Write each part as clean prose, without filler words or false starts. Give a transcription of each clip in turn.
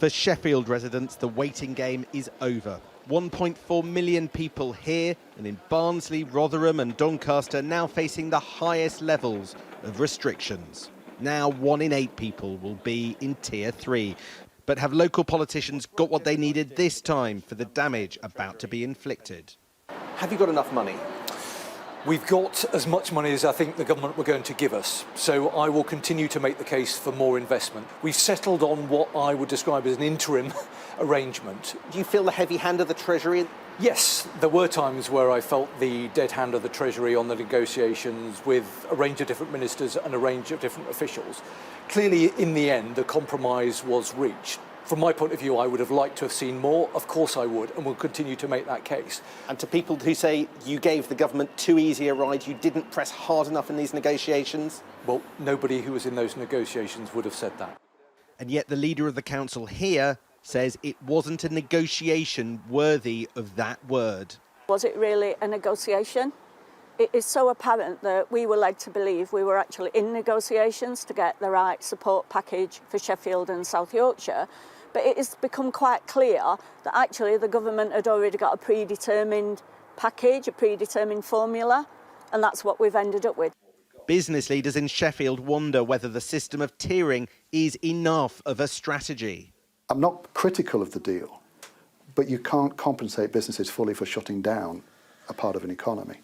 For Sheffield residents, the waiting game is over. 1.4 million people here and in Barnsley, Rotherham and Doncaster now facing the highest levels of restrictions. Now 1 in 8 people will be in Tier 3. But have local politicians got what they needed this time for the damage about to be inflicted? Have you got enough money? We've got as much money as I think the government were going to give us, so I will continue to make the case for more investment. We've settled on what I would describe as an interim arrangement. Do you feel the heavy hand of the Treasury? Yes, there were times where I felt the dead hand of the Treasury on the negotiations with a range of different ministers and a range of different officials. Clearly, in the end, a compromise was reached. From my point of view, I would have liked to have seen more. Of course I would, and will continue to make that case. And to people who say you gave the government too easy a ride, you didn't press hard enough in these negotiations? Well, nobody who was in those negotiations would have said that. And yet the leader of the council here says it wasn't a negotiation worthy of that word. Was it really a negotiation? It is so apparent that we were led to believe we were actually in negotiations to get the right support package for Sheffield and South Yorkshire. But it has become quite clear that actually the government had already got a predetermined package, a predetermined formula, and that's what we've ended up with. Business leaders in Sheffield wonder whether the system of tiering is enough of a strategy. I'm not critical of the deal, but you can't compensate businesses fully for shutting down a part of an economy.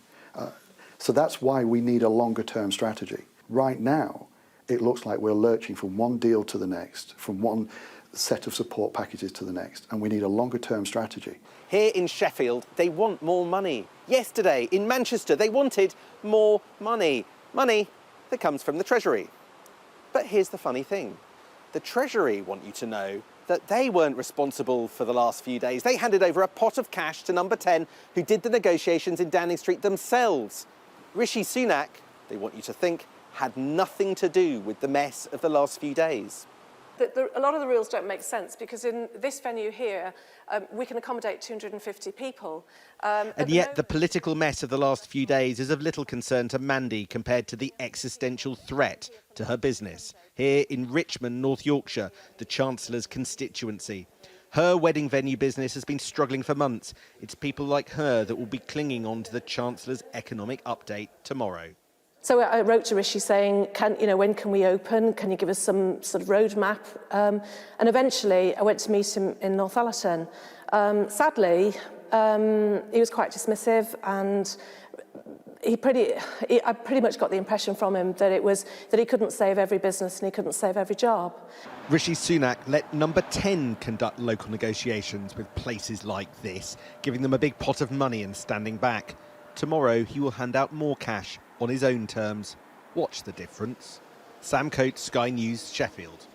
So that's why we need a longer-term strategy. Right now, it looks like we're lurching from one deal to the next, from one set of support packages to the next, and we need a longer-term strategy. Here in Sheffield, they want more money. Yesterday, in Manchester, they wanted more money. Money that comes from the Treasury. But here's the funny thing. The Treasury want you to know that they weren't responsible for the last few days. They handed over a pot of cash to Number 10, who did the negotiations in Downing Street themselves. Rishi Sunak, they want you to think, had nothing to do with the mess of the last few days. A lot of the rules don't make sense because in this venue here, we can accommodate 250 people. And yet the political mess of the last few days is of little concern to Mandy compared to the existential threat to her business. Here in Richmond, North Yorkshire, the Chancellor's constituency. Her wedding venue business has been struggling for months. It's people like her that will be clinging on to the Chancellor's economic update tomorrow. So I wrote to Rishi saying, when can we open? Can you give us some sort of roadmap? And eventually I went to meet him in Northallerton. Sadly, he was quite dismissive, and I pretty much got the impression from him that he couldn't save every business and he couldn't save every job. Rishi Sunak let Number 10 conduct local negotiations with places like this, giving them a big pot of money and standing back. Tomorrow he will hand out more cash on his own terms. Watch the difference. Sam Coates, Sky News, Sheffield.